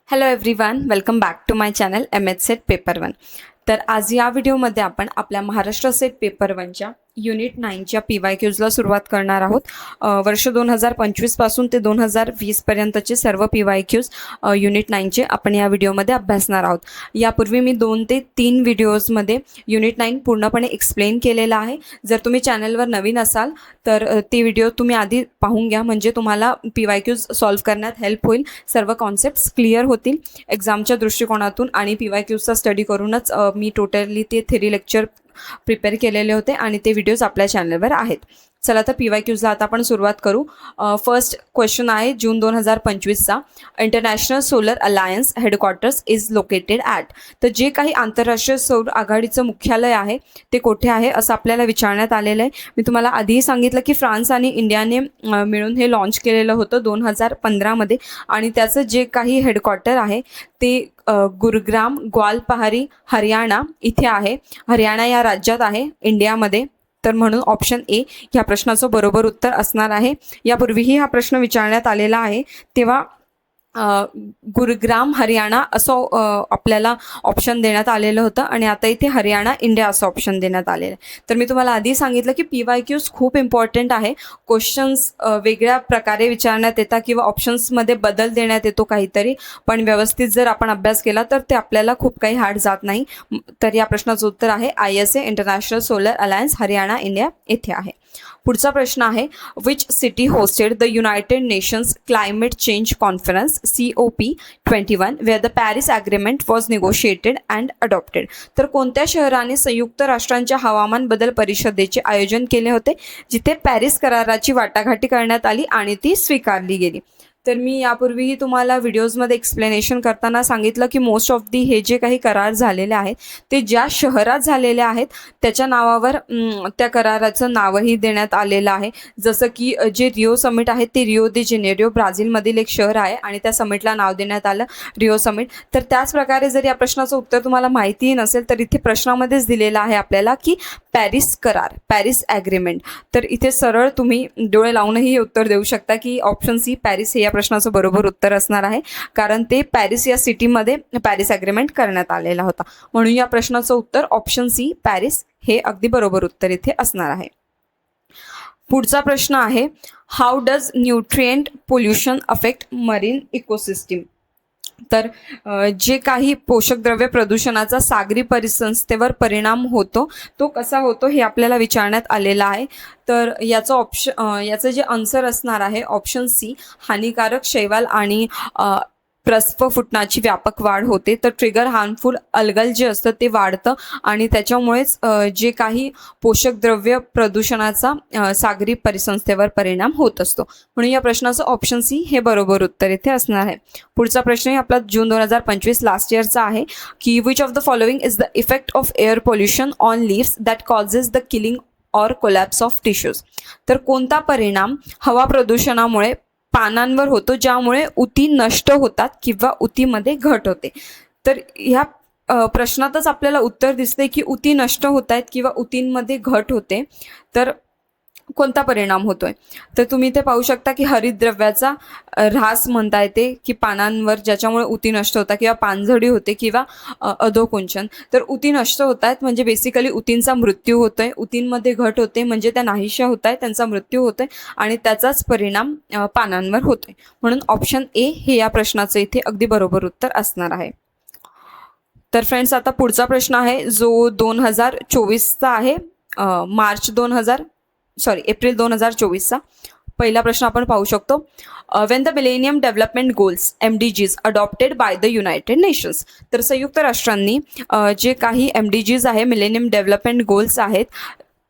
Hello everyone, welcome back to my channel MH. SET paper 1. तर आज या व्हिडिओमध्ये आपण आपल्या महाराष्ट्र सेट पेपर 1च्या युनिट 9च्या PYQजला सुरुवात करणार आहोत. वर्ष 2025 पासून ते 2020 पर्यंतचे सर्व PYQज युनिट 9चे आपण या व्हिडिओमध्ये अभ्यासणार आहोत. यापूर्वी मी 2 ते 3 व्हिडिओजमध्ये युनिट 9 पूर्णपणे एक्सप्लेन केलेला आहे. जर तुम्ही चॅनलवर नवीन असाल तर ते व्हिडिओ तुम्ही आधी पाहून घ्या, म्हणजे तुम्हाला PYQज सॉल्व्ह करण्यात हेल्प होईल. सर्व कॉन्सेप्ट्स क्लिअर होतील एक्झामच्या दृष्टिकोनातून, आणि PYQजचा स्टडी करूनच मी टोटली ते थेरी लेक्चर प्रिपेअर केलेले होते आणि ते व्हिडिओज आपल्या चॅनलवर आहेत. चला तर PYQजला आता आपण सुरुवात करू. फर्स्ट क्वेश्चन आहे जून 2025चा. International solar alliance headquarters is located at. तर जे काही आंतरराष्ट्रीय सौर आघाडीचं मुख्यालय आहे ते कुठे आहे असं आपल्याला विचारण्यात आलेलं आहे. मी तुम्हाला आधीही सांगितलं की फ्रान्स आणि इंडियाने मिळून हे लॉन्च केलेलं होतं 2015मध्ये, आणि त्याचं जे काही हेडक्वार्टर आहे ते गुरुग्राम ग्वालपहारी हरियाणा इथे आहे. हरियाणा या राज्यात आहे इंडियामध्ये. तर म्हणून ऑप्शन ए ह्या प्रश्नाचं बरोबर उत्तर असणार आहे. यापूर्वीही हा प्रश्न विचारण्यात आलेला आहे, तेव्हा गुरुग्राम हरियाणा असं आपल्याला ऑप्शन देण्यात आलेलं होतं, आणि आता इथे हरियाणा इंडिया असं ऑप्शन देण्यात आलेलं आहे. तर मी तुम्हाला आधी सांगितलं की PYQज खूप इम्पॉर्टंट आहे. क्वेश्चन्स वेगळ्या प्रकारे विचारण्यात येतात किंवा ऑप्शन्समध्ये बदल देण्यात येतो काहीतरी, पण व्यवस्थित जर आपण अभ्यास केला तर ते आपल्याला खूप काही हार्ड जात नाही. तर या प्रश्नाचं उत्तर आहे ISA international solar alliance Haryana India येथे आहे. पुढचा प्रश्न आहे, which city hosted the United Nations climate change conference COP21 where the Paris agreement was negotiated and adopted. तर कोणत्या शहराने संयुक्त राष्ट्रांच्या हवामान बदल परिषदेचे आयोजन केले होते जिथे पॅरिस कराराची वाटाघाटी करण्यात आली आणि ती स्वीकारली गेली. तर मी यापूर्वीही तुम्हाला व्हिडिओजमध्ये एक्सप्लेनेशन करताना सांगितलं की मोस्ट ऑफ दी हे जे काही करार झालेले आहेत ते ज्या शहरात झालेले आहेत त्याच्या नावावर त्या कराराचं नावही देण्यात आलेलं आहे. जसं की जे रिओ समिट आहे ते रिओ दे जेनेरिओ ब्राझीलमधील एक शहर आहे आणि त्या समिटला नाव देण्यात आलं रिओ समिट. तर त्याच प्रकारे जर या प्रश्नाचं उत्तर तुम्हाला माहितीही नसेल तर इथे प्रश्नामध्येच दिलेलं आहे आपल्याला की पॅरिस करार, पॅरिस ॲग्रीमेंट. तर इथे सरळ तुम्ही डोळे लावूनही उत्तर देऊ शकता की ऑप्शन सी पॅरिस हे या प्रश्नाचं बरोबर उत्तर असणार आहे, कारण ते पॅरिस या सिटीमध्ये पॅरिस ॲग्रीमेंट करण्यात आलेला होता. म्हणून या प्रश्नाचं उत्तर ऑप्शन सी पॅरिस हे अगदी बरोबर उत्तर इथे असणार आहे. पुढचा प्रश्न आहे, how does nutrient pollution affect marine ecosystem. तर जे काही पोषक द्रव्य प्रदूषणाचा सागरी परिसंस्थेवर परिणाम होतो तो कसा होतो हे आपल्याला विचारण्यात आलेलं आहे. तर याचं जे आन्सर असणार आहे ऑप्शन सी, हानिकारक शैवाल आणि प्रस्फुटनाची व्यापक वाढ होते. तर ट्रिगर हार्मफुल अल्गल जे असतं ते वाढतं आणि त्याच्यामुळेच जे काही पोषक द्रव्य प्रदूषणाचा सागरी परिसंस्थेवर परिणाम होत असतो. म्हणून या प्रश्नाचं ऑप्शन सी हे बरोबर उत्तर इथे असणार आहे. पुढचा प्रश्न आपला जून 2025 लास्ट इयरचा आहे की which of the following is the effect of air pollution on leaves that causes the killing or collapse of tissues. तर कोणता परिणाम हवा प्रदूषणामुळे पानांवर होतो ज्यामुळे उती नष्ट होतात किंवा उतीमध्ये घट होते. तर ह्या प्रश्नातच आपल्याला उत्तर दिसते की उती नष्ट होत आहेत किंवा उतींमध्ये घट होते. तर कोणता परिणाम होतोय, तर तुम्ही इथे पाहू शकता की हरितद्रव्याचा ऱ्हास म्हणता येते की पानांवर, ज्याच्यामुळे उती नष्ट होतात किंवा पानझडी होते किंवा अधोकुंचन. तर उती नष्ट होत आहेत म्हणजे बेसिकली उतींचा मृत्यू होतोय, उतींमध्ये घट होते म्हणजे त्या नाहीशा होत आहेत, त्यांचा मृत्यू होतोय आणि त्याचाच परिणाम पानांवर होतोय. म्हणून ऑप्शन ए हे या प्रश्नाचं इथे अगदी बरोबर उत्तर असणार आहे. तर फ्रेंड्स, आता पुढचा प्रश्न आहे जो 2024चा आहे, एप्रिल 2024चा. पहिला प्रश्न आपण पाहू शकतो, Wien the millennium development goals MDGs adopted by the United nations. तर संयुक्त राष्ट्रांनी जे काही MDGs आहे, मिलेनियम डेव्हलपमेंट गोल्स आहेत,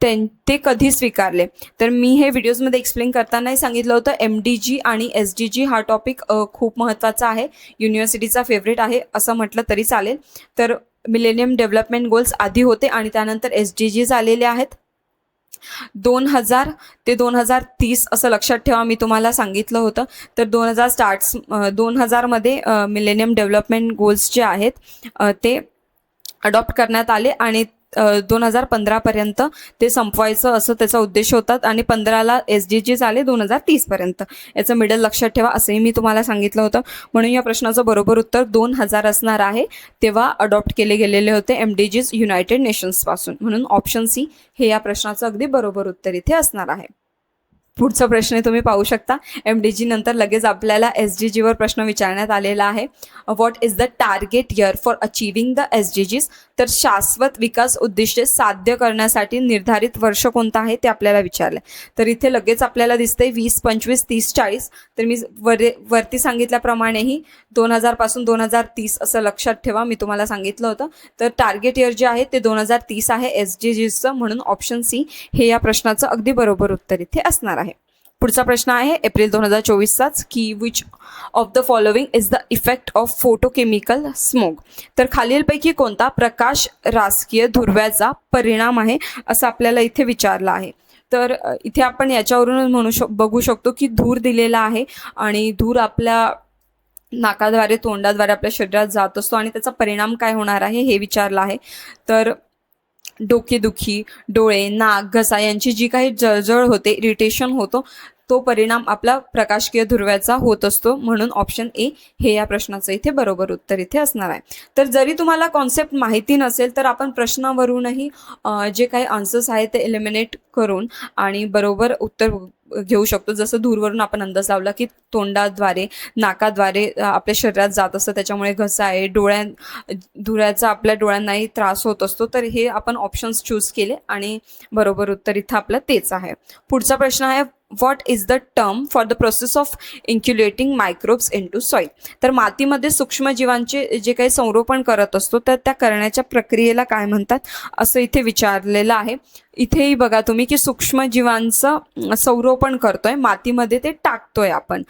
ते कधी स्वीकारले. तर मी हे व्हिडिओजमध्ये एक्सप्लेन करतानाही सांगितलं होतं MDG आणि SDG हा टॉपिक खूप महत्त्वाचा आहे, युनिव्हर्सिटीचा फेवरेट आहे असं म्हटलं तरी चालेल. तर मिलेनियम डेव्हलपमेंट गोल्स आधी होते आणि त्यानंतर SDGs आलेले आहेत. 2000 ते 2030 असं लक्षात ठेवा, मी तुम्हाला सांगितलं होतं. तर 2000मध्ये मिलेनियम डेव्हलपमेंट गोल्स जे आहेत ते अडॉप्ट करण्यात आले आणि 2015पर्यंत ते संपवायचं असं त्याचा उद्देश होता आणि 15ला SDGs आले 2030पर्यंत. याचं मिडल लक्षात ठेवा असंही मी तुम्हाला सांगितलं होतं. म्हणून या प्रश्नाचं बरोबर उत्तर 2000 असणार आहे. तेव्हा अडॉप्ट केले गेलेले होते MDGs युनायटेड नेशन्सपासून. म्हणून ऑप्शन सी हे या प्रश्नाचं अगदी बरोबर उत्तर इथे असणार आहे. पुढचा प्रश्न तुम्ही पाहू शकता. MDG नंतर लगेच आपल्याला SDGवर प्रश्न विचारण्यात आलेला आहे. What is the target year for achieving the SDGs? तर शाश्वत विकास उद्दिष्टे साध्य करण्यासाठी निर्धारित वर्ष कोणतं आहे ते आपल्याला विचारलं. तर इथे लगेच आपल्याला दिसतंय 20, 25, 30, 40. तर मी वरती सांगितल्याप्रमाणेही 2000 पासून 2030 असं लक्षात ठेवा. मी तुम्हाला सांगितलं होतं. तर टार्गेट इयर जे आहे ते 2030 आहे SDGsचं. म्हणून ऑप्शन सी हे या प्रश्नाचं अगदी बरोबर उत्तर इथे असणार आहे. पुढचा प्रश्न आहे एप्रिल 2024चाच की which of the following is the effect of photochemical smog? तर खालीलपैकी कोणता प्रकाश राजकीय धुरव्याचा परिणाम आहे असं आपल्याला इथे विचारलं आहे. तर इथे आपण याच्यावरून बघू शकतो की धूर दिलेला आहे आणि धूर आपल्या नाकाद्वारे तोंडाद्वारे आपल्या शरीरात जात असतो आणि त्याचा परिणाम काय होणार आहे हे विचारलं आहे. तर डोकेदुखी, डोळे, नाक, घसा यांची जी काही जळजळ होते, इरिटेशन होतो, तो परिणाम आपला प्रकाशकीय धुरव्याचा होत असतो. म्हणून ऑप्शन ए हे या प्रश्नाचं इथे बरोबर उत्तर इथे असणार आहे. तर जरी तुम्हाला कॉन्सेप्ट माहिती नसेल तर आपण प्रश्नावरूनही जे काही आन्सर्स आहेत ते एलिमिनेट करून आणि बरोबर उत्तर घेऊ शकतो. जसं धूरवरून आपण अंदाज लावला की तोंडाद्वारे नाकाद्वारे आपल्या शरीरात जात असतं, त्याच्यामुळे घसा आहे, धुराचा आपल्या डोळ्यांनाही त्रास होत असतो. तर हे आपण ऑप्शन्स चूज केले आणि बरोबर उत्तर इथं आपलं तेच आहे. पुढचा प्रश्न आहे what is the term for the process of inoculating microbes into soil? तर मातीमध्ये सूक्ष्मजीवांचे जे काही संरोपण करत असतो तर त्या करण्याच्या प्रक्रियेला काय म्हणतात असं इथे विचारलेलं आहे. इथेही बघा तुम्ही की सूक्ष्मजीवांचं संरोपण करतोय, मातीमध्ये ते टाकतोय आपण.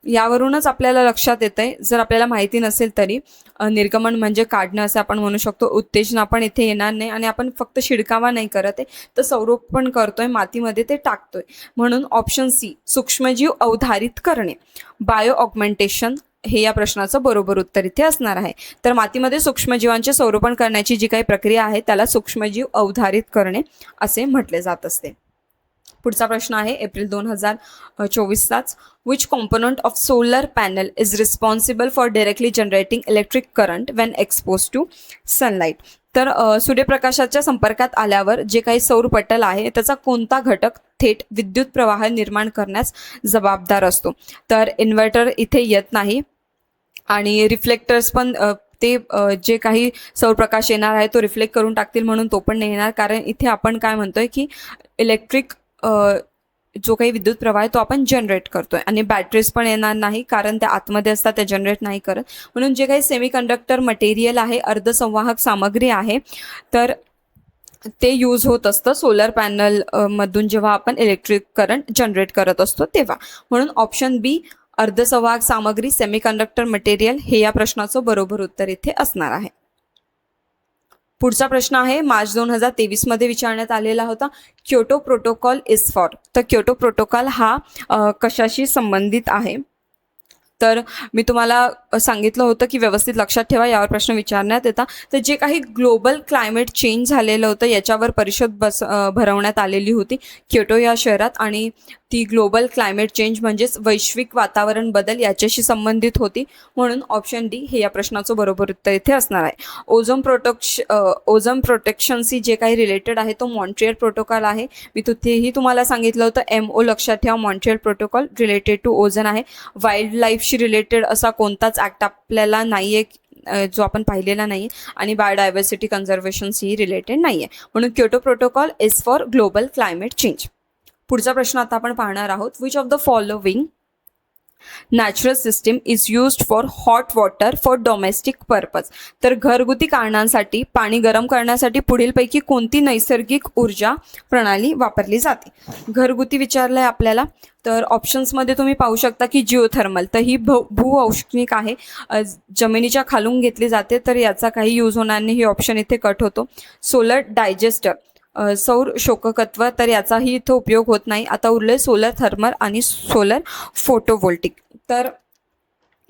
यावरूनच आपल्याला लक्षात येतंय, जर आपल्याला माहिती नसेल तरी निर्गमन म्हणजे काढणं असं आपण म्हणू शकतो. उत्तेजना पण इथे येणार नाही आणि आपण फक्त शिडकावा नाही करत आहे, तर संरोपण करतोय, मातीमध्ये ते टाकतोय. म्हणून ऑप्शन सी सूक्ष्मजीव अवधारित करणे, बायो ऑगमेंटेशन हे या प्रश्नाचं बरोबर उत्तर इथे असणार आहे. तर मातीमध्ये सूक्ष्मजीवांचे संरोपण करण्याची जी काही प्रक्रिया आहे त्याला सूक्ष्मजीव अवधारित करणे असे म्हटले जात असते. पुढचा प्रश्न आहे एप्रिल 2024चाच which component of solar panel is responsible for directly generating electric current when exposed to sunlight? तर सूर्यप्रकाशाच्या संपर्कात आल्यावर जे काही सौर पटल आहे त्याचा कोणता घटक थेट विद्युत प्रवाह निर्माण करण्यास जबाबदार असतो? तर इन्व्हर्टर इथे येत नाही आणि रिफ्लेक्टर्स पण ते जे काही सौरप्रकाश येणार आहे तो रिफ्लेक्ट करून टाकतील, म्हणून तो पण नाही येणार. कारण इथे आपण काय म्हणतोय की इलेक्ट्रिक जो काही विद्युत प्रवाह आहे तो आपण जनरेट करतोय आणि बॅटरीज पण येणार नाही कारण त्या आतमध्ये असतात, त्या जनरेट नाही करत. म्हणून जे काही सेमीकंडक्टर मटेरियल आहे, अर्धसंवाहक सामग्री आहे, तर ते यूज होत असतं सोलर पॅनल मधून जेव्हा आपण इलेक्ट्रिक करंट जनरेट करत असतो तेव्हा. म्हणून ऑप्शन बी अर्धसंवाहक सामग्री सेमीकंडक्टर मटेरियल हे या प्रश्नाचं बरोबर उत्तर इथे असणार आहे. पुढचा प्रश्न आहे मार्च 2023 मध्ये विचारण्यात आलेला होता. Kyoto protocol is for? तर क्योटो प्रोटोकॉल हा कशाशी संबंधित आहे? तर मी तुम्हाला सांगितलं होतं की व्यवस्थित लक्षात ठेवा, यावर प्रश्न विचारण्यात येतात. तर जे काही ग्लोबल क्लायमेट चेंज झालेलं होतं याच्यावर परिषद भरवण्यात आलेली होती क्योटो या शहरात आणि ती ग्लोबल क्लायमेट चेंज म्हणजेच वैश्विक वातावरण बदल याच्याशी संबंधित होती. म्हणून ऑप्शन डी हे या प्रश्नाचं बरोबर उत्तर इथे असणार आहे. ओझोन प्रोटेक्शनशी जे काही रिलेटेड आहे तो मॉन्ट्रियल प्रोटोकॉल आहे. मी तिथेही तुम्हाला सांगितलं होतं MO लक्षात ठेवा, Montreal protocol related to ozone आहे. वाईल्ड लाईफशी रिलेटेड असा कोणताच ॲक्ट आपल्याला नाही आहे जो आपण पाहिलेला नाही आहे आणि बायोडायव्हर्सिटी कन्झर्वेशनशी रिलेटेड नाही आहे. म्हणून Kyoto protocol is for global climate change. पुढचा प्रश्न आता आपण पाहणार आहोत. Which of the following natural system is used for hot water for domestic purpose? तर घरगुती कारणांसाठी पाणी गरम करण्यासाठी पुढीलपैकी कोणती नैसर्गिक ऊर्जा प्रणाली वापरली जाते? घरगुती विचारलंय आपल्याला. तर ऑप्शन्समध्ये तुम्ही पाहू शकता की जिओथर्मल, तर ही भूऔष्णिक आहे, जमिनीच्या खालून घेतली जाते, तर याचा काही यूज होणार नाही, ही ऑप्शन इथे कट होतो. सोलर डायजेस्टर, सौर शोककत्व, तर याचाही इथं उपयोग होत नाही. आता उरले सोलर थर्मल आणि सोलर फोटोवोल्टिक. तर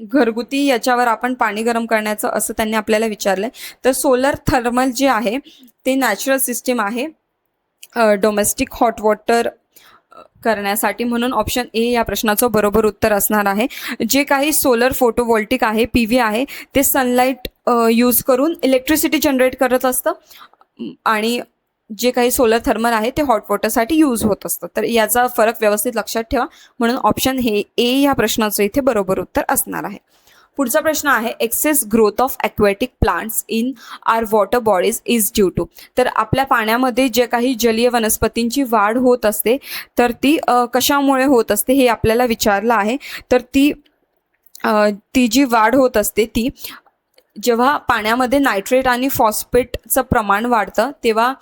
घरगुती याच्यावर आपण पाणी गरम करण्याचं असं त्यांनी आपल्याला विचारलंय. तर सोलर थर्मल जे आहे ते नॅचरल सिस्टीम आहे डोमेस्टिक हॉट वॉटर करण्यासाठी, म्हणून ऑप्शन ए या प्रश्नाचं बरोबर उत्तर असणार आहे. जे काही सोलर फोटोवोल्टिक आहे PV आहे ते सनलाईट यूज करून इलेक्ट्रिसिटी जनरेट करत असतं आणि जे काही सोलर थर्मल आहे ते हॉट वॉटरसाठी यूज होत असतं. तर याचा फरक व्यवस्थित लक्षात ठेवा, म्हणून ऑप्शन हे ए या प्रश्नाचं इथे बरोबर उत्तर असणार आहे. पुढचा प्रश्न आहे excess growth of aquatic plants in our water bodies is due to. तर आपल्या पाण्यामध्ये जे काही जलीय वनस्पतींची वाढ होत असते तर ती कशामुळे होत असते हे आपल्याला विचारलं आहे. तर ती जी वाढ होत असते ती जेव्हा पाण्यामध्ये नायट्रेट आणि फॉस्फेटचं प्रमाण वाढतं तेव्हा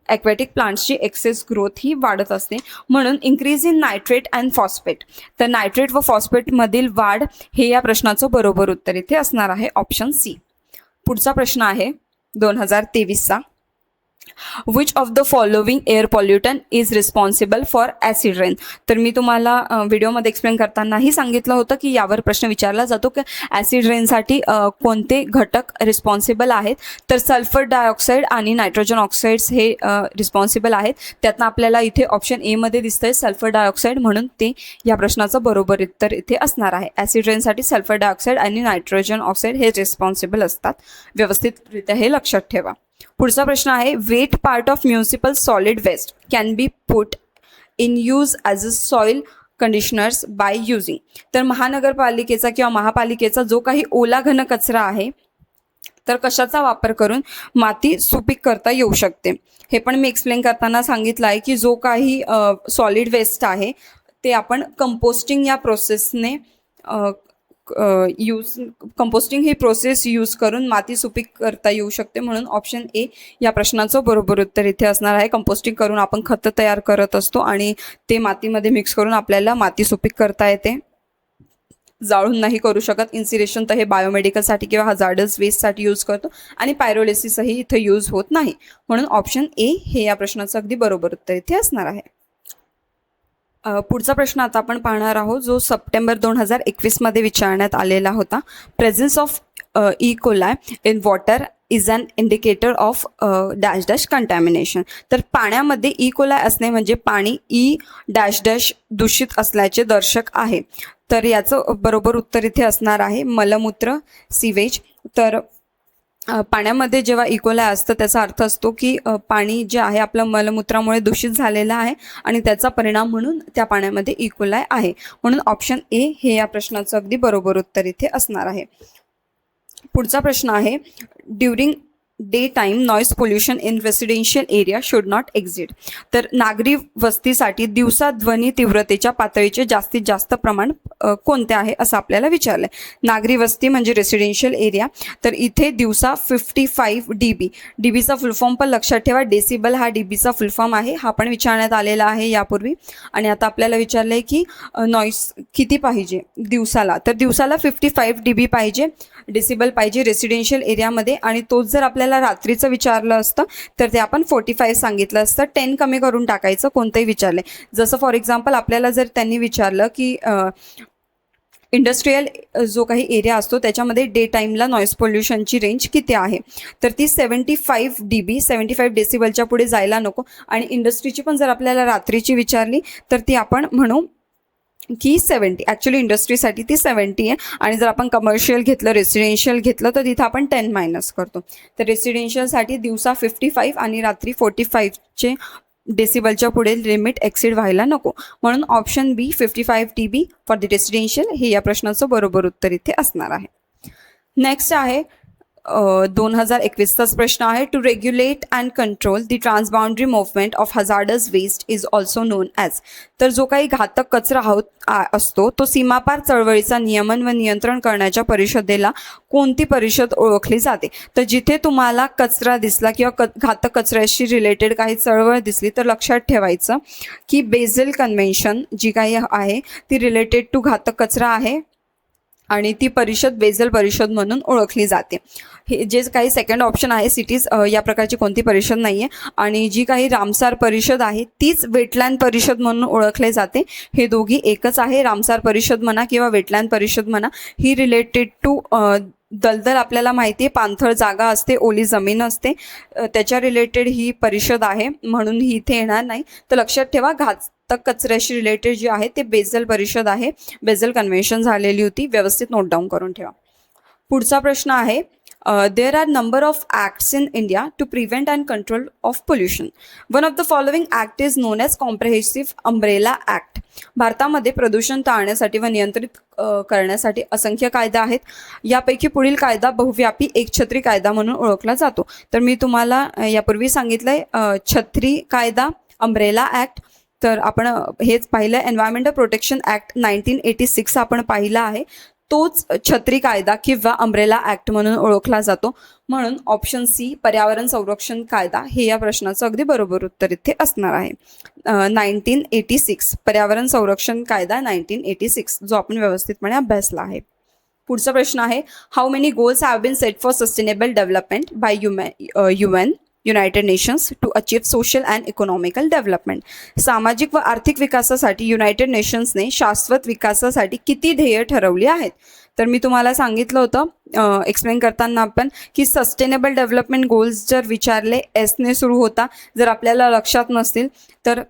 ॲक्वॅटिक प्लांट्सची एक्सेस ग्रोथ ही वाढत असते, म्हणून increase in nitrate and phosphate. तर नायट्रेट व फॉस्फेटमधील वाढ हे या प्रश्नाचं बरोबर उत्तर इथे असणार आहे ऑप्शन सी. पुढचा प्रश्न आहे 2023चा. Which of the following air pollutant is responsible for acid rain. तर मी तुम्हाला व्हिडिओमध्ये एक्सप्लेन करतानाही सांगितलं होतं की यावर प्रश्न विचारला जातो की ॲसिड रेनसाठी कोणते घटक रिस्पॉन्सिबल आहेत. तर सल्फर डायऑक्साईड आणि नायट्रोजन ऑक्साईड्स हे रिस्पॉन्सिबल आहेत. त्यातनं आपल्याला इथे ऑप्शन एमध्ये दिसतंय सल्फर डायऑक्साईड, म्हणून ते या प्रश्नाचं बरोबर उत्तर इथे असणार आहे. ॲसिड रेनसाठी सल्फर डायऑक्साईड आणि नायट्रोजन ऑक्साईड हे रिस्पॉन्सिबल असतात. व्यवस्थितरित्या हे लक्षात ठेवा. पुढचा प्रश्न आहे wet part of municipal solid waste can be put in use as a soil conditioners by using. तर महानगरपालिकेचा किंवा महापालिकेचा जो काही ओला घन कचरा आहे तर कशाचा वापर करून माती सुपीक करता येऊ शकते. हे पण मी एक्सप्लेन करताना सांगितलं आहे की जो काही सॉलिड वेस्ट आहे ते आपण कंपोस्टिंग या प्रोसेसने कंपोस्टिंग ही प्रोसेस यूज करून माती सुपीक करता येऊ शकते, म्हणून ऑप्शन ए या प्रश्नाचं बरोबर उत्तर इथे असणार आहे. कंपोस्टिंग करून आपण खतं तयार करत असतो आणि ते मातीमध्ये मिक्स करून आपल्याला माती सुपीक करता येते. जाळून नाही करू शकत. इन्सिरेशन तर हे बायोमेडिकलसाठी किंवा हजार्डस वेस्टसाठी यूज करतो आणि पायरोलिसिसही इथे यूज होत नाही, म्हणून ऑप्शन ए हे या प्रश्नाचं अगदी बरोबर उत्तर इथे असणार आहे. पुढचा प्रश्न आता आपण पाहणार आहोत जो सप्टेंबर 2021मध्ये विचारण्यात आलेला होता. Presence of E coli in water is an indicator of dash dash contamination. तर पाण्यामध्ये ई कोलाय असणे म्हणजे पाणी ई डॅश डॅश दूषित असल्याचे दर्शक आहे. तर याचं बरोबर उत्तर इथे असणार आहे मलमूत्र सिवेज. तर पाण्यामध्ये जेव्हा इकोलाय असतं त्याचा अर्थ असतो की पाणी जे आहे आपलं मलमूत्रामुळे दूषित झालेलं आहे आणि त्याचा परिणाम म्हणून त्या पाण्यामध्ये इकोलाय आहे, म्हणून ऑप्शन ए हे या प्रश्नाचं अगदी बरोबर उत्तर इथे असणार आहे. पुढचा प्रश्न आहे during day time noise pollution in residential area should not exit. तर नागरी वस्तीसाठी दिवसा ध्वनी तीव्रतेच्या पातळीचे जास्तीत जास्त प्रमाण कोणते आहे असं आपल्याला विचारलं आहे. नागरी वस्ती म्हणजे रेसिडेन्शियल एरिया. तर इथे दिवसा 55 dB. डीबीचा फुलफॉर्म पण लक्षात ठेवा. डेसिबल हा डीबीचा फुलफॉर्म आहे. हा पण विचारण्यात आलेला आहे यापूर्वी. आणि आता आपल्याला विचारलं आहे की नॉईज किती पाहिजे दिवसाला. तर दिवसाला 55 dB पाहिजे, डेसिबल पाहिजे रेसिडेन्शियल एरियामध्ये. आणि तोच जर आपल्याला रात्रीचं विचारलं असतं तर ते आपण 45 सांगितलं असतं. 10 कमी करून टाकायचं कोणतंही विचारले. जसं फॉर एक्झाम्पल आपल्याला जर त्यांनी विचारलं की इंडस्ट्रीयल जो काही एरिया असतो त्याच्यामध्ये डे टाईमला नॉईज पोल्युशनची रेंज किती आहे, तर ती 75 dB 75 डेसिबलच्या पुढे जायला नको. आणि इंडस्ट्रीची पण जर आपल्याला रात्रीची विचारली तर ती आपण म्हणू की 70. ॲक्च्युली इंडस्ट्रीसाठी ती 70 आहे. आणि जर आपण कमर्शियल घेतलं रेसिडेन्शियल घेतलं तर तिथं आपण 10 मायनस करतो. तर रेसिडेन्शियलसाठी दिवसा 55 आणि रात्री 45चे डेसिबलच्या पुढे लिमिट एक्सीड व्हायला नको, म्हणून option B 55 dB for the residential हे या प्रश्नाचं बरोबर उत्तर इथे असणार आहे. नेक्स्ट आहे 2021चाच प्रश्न आहे to regulate and control the transboundary movement of hazardous waste is also known as. तर जो काही घातक कचरा असतो तो सीमापार चळवळीचा नियमन व नियंत्रण करण्याच्या परिषदेला कोणती परिषद ओळखली जाते. तर जिथे तुम्हाला कचरा दिसला किंवा घातक कचऱ्याशी रिलेटेड काही चळवळ दिसली तर लक्षात ठेवायचं की बेझल कन्व्हेन्शन जी काही आहे ती रिलेटेड टू घातक कचरा आहे आणि ती परिषद बेझल परिषद म्हणून ओळखली जाते. हे जे काही सेकंड ऑप्शन आहे सिटीज, या प्रकारची कोणती परिषद नाही आहे. आणि जी काही रामसार परिषद आहे तीच वेटलँड परिषद म्हणून ओळखले जाते. हे दोघी एकच आहे. रामसार परिषद म्हणा किंवा वेटलँड परिषद म्हणा, ही रिलेटेड टू दलदल, आपल्याला माहिती आहे पाणथळ जागा असते, ओली जमीन असते, त्याच्या रिलेटेड ही परिषद आहे, म्हणून ही इथे येणार नाही. तर लक्षात ठेवा, घातक कचऱ्याशी रिलेटेड जे आहे ते बेझल परिषद आहे. बेझल कन्व्हेन्शन झालेली होती. व्यवस्थित नोट डाऊन करून ठेवा. पुढचा प्रश्न आहे, there are number of acts in India to prevent and control of pollution. One of the following act is known as Comprehensive Umbrella Act. भारतामध्ये प्रदूषण टाळण्यासाठी व नियंत्रित करण्यासाठी असंख्य कायदा आहेत. यापैकी पुढील कायदा बहुव्यापी एकछत्री कायदा म्हणून ओळखला जातो. तर मी तुम्हाला यापूर्वी सांगितलंय छत्री कायदा, अम्ब्रेला ॲक्ट. तर आपण हेच पाहिलं, एन्व्हायरमेंटल प्रोटेक्शन ॲक्ट 1986 आपण पाहिला आहे. तोच छत्री कायदा किंवा अम्ब्रेला ॲक्ट म्हणून ओळखला जातो. म्हणून ऑप्शन सी, पर्यावरण संरक्षण कायदा, हे या प्रश्नाचं अगदी बरोबर उत्तर इथे असणार आहे. 1986 पर्यावरण संरक्षण कायदा 1986, जो आपण व्यवस्थितपणे अभ्यासला आहे. पुढचा प्रश्न आहे, how many goals have been set for sustainable development by UN United Nations to achieve social and economical development. सामाजिक व आर्थिक विकासासाठी युनायटेड नेशन्सने शाश्वत विकासासाठी किती ध्येय ठरवली आहेत? तर मी तुम्हाला सांगितलं होतं एक्सप्लेन करताना आपण की सस्टेनेबल डेव्हलपमेंट गोल्स जर विचारले एसने सुरू होता, जर आपल्याला लक्षात नसतील तर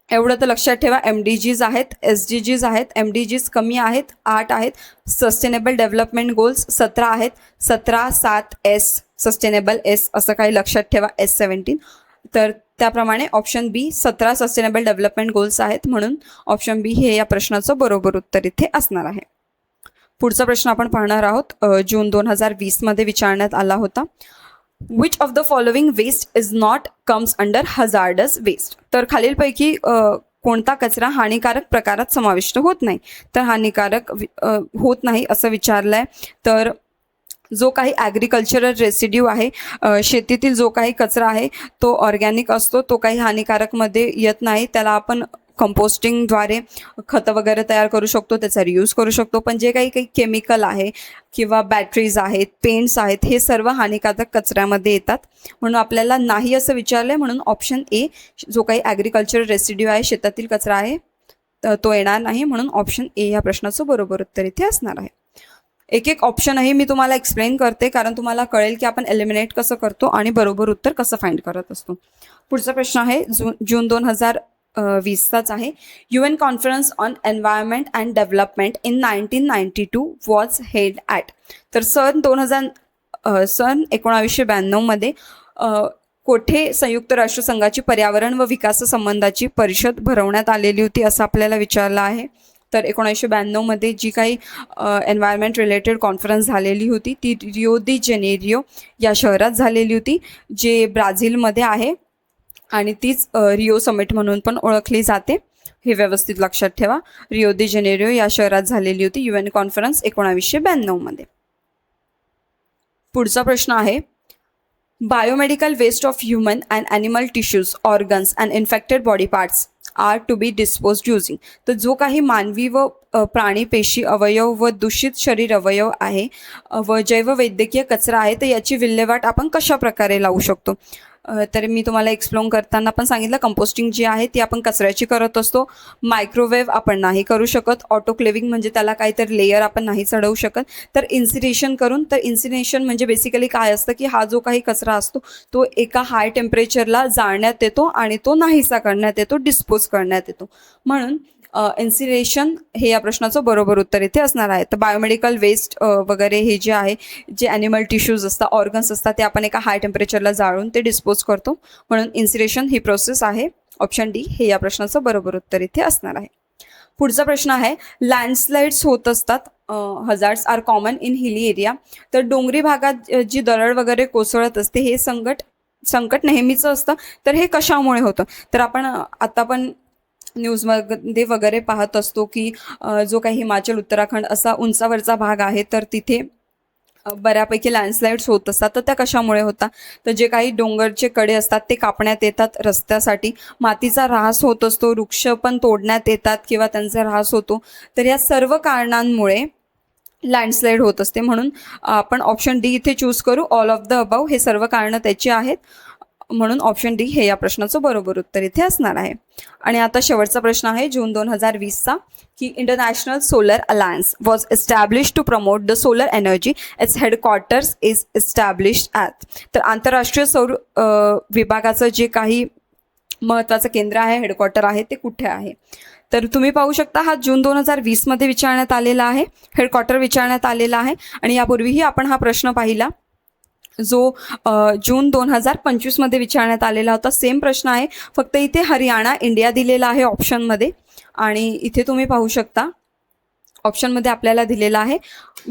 एवढं तर लक्षात ठेवा, MDGs आहेत, SDGs आहेत. MDGs कमी आहेत, 8 आहेत. सस्टेनेबल डेव्हलपमेंट गोल्स 17 आहेत, 17, 7 S, सस्टेनेबल S असं काही लक्षात ठेवा, S17. तर त्याप्रमाणे ऑप्शन बी 17 सस्टेनेबल डेव्हलपमेंट गोल्स आहेत, म्हणून ऑप्शन बी हे या प्रश्नाचं बरोबर उत्तर इथे असणार आहे. पुढचा प्रश्न आपण पाहणार आहोत, जून 2020 मध्ये विचारण्यात आला होता. Which of the following waste is not comes under hazardous waste. तर खालीलपैकी कोणता कचरा हानिकारक प्रकारात समाविष्ट होत नाही? तर हानिकारक होत नाही असं विचारलंय. तर जो काही ॲग्रिकल्चरल रेसिड्यू आहे, शेतीतील जो काही कचरा आहे तो ऑर्गॅनिक असतो, तो काही हानिकारकमध्ये येत नाही. त्याला आपण कंपोस्टिंगद्वारे खतं वगैरे तयार करू शकतो, त्याचा रियूज करू शकतो. पण जे काही केमिकल आहे किंवा बॅटरीज आहेत, पेंट्स आहेत, हे सर्व हानिकारक कचऱ्यामध्ये येतात. म्हणून आपल्याला नाही असं विचारलं आहे, म्हणून ऑप्शन ए, जो काही ॲग्रिकल्चरल रेसिड्यू आहे, शेतातील कचरा आहे, तो येणार नाही. म्हणून ऑप्शन ए या प्रश्नाचं बरोबर उत्तर इथे असणार आहे. एक एक ऑप्शनही मी तुम्हाला एक्सप्लेन करते, कारण तुम्हाला कळेल की आपण एलिमिनेट कसं करतो आणि बरोबर उत्तर कसं फाइंड करत असतो. पुढचा प्रश्न आहे जून 2020चाच आहे. UN conference on environment and development in 1992 was held at. तर सन 1992 मध्ये कोठे संयुक्त राष्ट्रसंघाची पर्यावरण व विकासासंबंधाची परिषद भरवण्यात आलेली होती असं आपल्याला विचारलं आहे. तर 1992 मध्ये जी काही एन्व्हायरमेंट रिलेटेड कॉन्फरन्स झालेली होती ती रिओ दी जेनेरिओ या शहरात झालेली होती, जे ब्राझीलमध्ये आहे, आणि तीच रिओ समिट म्हणून पण ओळखली जाते. हे व्यवस्थित लक्षात ठेवा, रिओ दी जेनेरिओ या शहरात झालेली होती UN कॉन्फरन्स 1992 मध्ये. पुढचा प्रश्न आहे, biomedical waste of human and animal tissues, organs and infected body parts are to be disposed using. तर जो काही मानवी व प्राणी पेशी अवयव व दूषित शरीर अवयव आहे व जैववैद्यकीय कचरा आहे, तर याची विल्हेवाट आपण कशा प्रकारे लावू शकतो? तर मी तुम्हाला एक्सप्लेन करताना पण सांगितलं, कंपोस्टिंग जी आहे ती आपण कचऱ्याची करत असतो. मायक्रोवेव्ह आपण नाही करू शकत. ऑटोक्लेविंग म्हणजे त्याला काहीतरी लेयर आपण नाही चढवू शकत. तर इन्सिनेशन करून, तर इन्सिनेशन म्हणजे बेसिकली काय असतं की हा जो काही कचरा असतो तो एका हाय टेम्परेचरला जाळण्यात येतो आणि तो नाहीसा करण्यात येतो, डिस्पोज करण्यात येतो. म्हणून इन्सिनेशन हे या प्रश्नाचं बरोबर उत्तर इथे असणार आहे. तर बायोमेडिकल वेस्ट वगैरे हे जे आहे, जे ॲनिमल टिश्यूज असतात, ऑर्गन्स असतात, ते आपण एका हाय टेम्परेचरला जाळून ते डिस्पोज करतो. म्हणून इन्सिनेशन ही प्रोसेस आहे. ऑप्शन डी हे या प्रश्नाचं बरोबर उत्तर इथे असणार आहे. पुढचा प्रश्न आहे, लँडस्लाइड्स होत असतात, hazards are common in hilly area. तर डोंगरी भागात जी दरड वगैरे कोसळत असते, हे संकट नेहमीचं असतं. तर हे कशामुळे होतं? तर आपण आता पण न्यूजमध्ये वगैरे पाहत असतो की जो काही हिमाचल, उत्तराखंड असा उंचावरचा भाग आहे, तर तिथे बऱ्यापैकी लँडस्लाइड्स होत असतात. तर त्या कशामुळे होतात? तर जे काही डोंगरचे कडे असतात ते कापण्यात येतात रस्त्यासाठी, मातीचा ऱ्हास होत असतो, वृक्ष पण तोडण्यात येतात किंवा त्यांचा ऱ्हास होतो. तर या सर्व कारणांमुळे लँडस्लाईड होत असते. म्हणून आपण ऑप्शन डी इथे चूज करू. ऑल ऑफ द अबाव हे सर्व कारणं त्याची आहेत, म्हणून ऑप्शन डी हे या प्रश्नाचं बरोबर उत्तर इथे असणार आहे. आणि आता शेवटचा प्रश्न आहे जून 2020चा, की international solar alliance was establish to promote the solar energy. Its headquarters is established at. तर आंतरराष्ट्रीय सौर विभागाचं जे काही महत्त्वाचं केंद्र आहे, हेडक्वार्टर आहे, ते कुठे आहे? तर तुम्ही पाहू शकता हा जून 2020मध्ये विचारण्यात आलेला आहे, हेडक्वार्टर विचारण्यात आलेला आहे. आणि यापूर्वीही आपण हा प्रश्न पाहिला जो जून 2025मध्ये विचारण्यात आलेला होता. सेम प्रश्न आहे, फक्त इथे हरियाणा इंडिया दिलेला आहे ऑप्शनमध्ये. आणि इथे तुम्ही पाहू शकता ऑप्शनमध्ये आपल्याला दिलेला आहे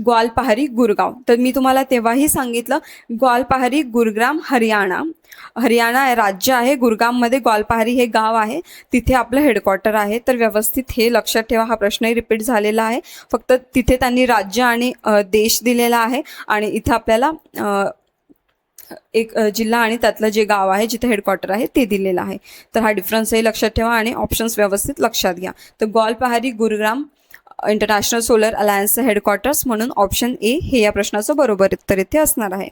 ग्वालपहारी गुरगाव. तर मी तुम्हाला तेव्हाही सांगितलं ग्वालपहारी गुरग्राम हरियाणा राज्य आहे, गुरगाममध्ये ग्वालपहारी हे गाव आहे, तिथे आपलं हेडक्वार्टर आहे. तर व्यवस्थित हे लक्षात ठेवा, हा प्रश्नही रिपीट झालेला आहे, फक्त तिथे त्यांनी राज्य आणि देश दिलेला आहे आणि इथं आपल्याला एक जिल्हा आणि त्यातलं जे गाव आहे जिथे हेडक्वार्टर आहे ते दिलेलं आहे. तर हा डिफरन्सही लक्षात ठेवा आणि ऑप्शन्स व्यवस्थित लक्षात घ्या. तर ग्वालपहारी गुरग्राम इंटरनॅशनल सोलर अलायन्सचं हेडक्वार्टर्स, म्हणून ऑप्शन ए हे या प्रश्नाचं बरोबर उत्तर इथे असणार आहे.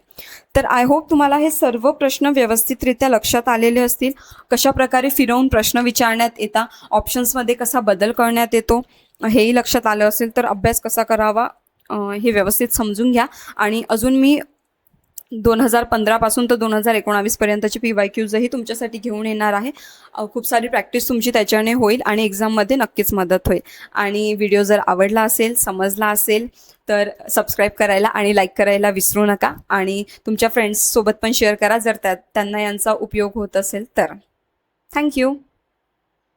तर आय होप तुम्हाला हे सर्व प्रश्न व्यवस्थितरित्या लक्षात आलेले असतील. कशा प्रकारे फिरवून प्रश्न विचारण्यात येतात, ऑप्शन्समध्ये कसा बदल करण्यात येतो हेही लक्षात आलं असेल. तर अभ्यास कसा करावा हे व्यवस्थित समजून घ्या. आणि अजून मी 2015 पासून तर 2019 पर्यंतची PYQजही तुमच्यासाठी घेऊन येणार आहे. खूप सारी प्रॅक्टिस तुमची त्याच्याने होईल आणि एक्झाममध्ये नक्कीच मदत होईल. आणि व्हिडिओ जर आवडला असेल, समजला असेल तर सबस्क्राईब करायला आणि लाईक करायला विसरू नका. आणि तुमच्या फ्रेंड्ससोबत पण शेअर करा जर त्यांना यांचा उपयोग होत असेल तर. थँक्यू.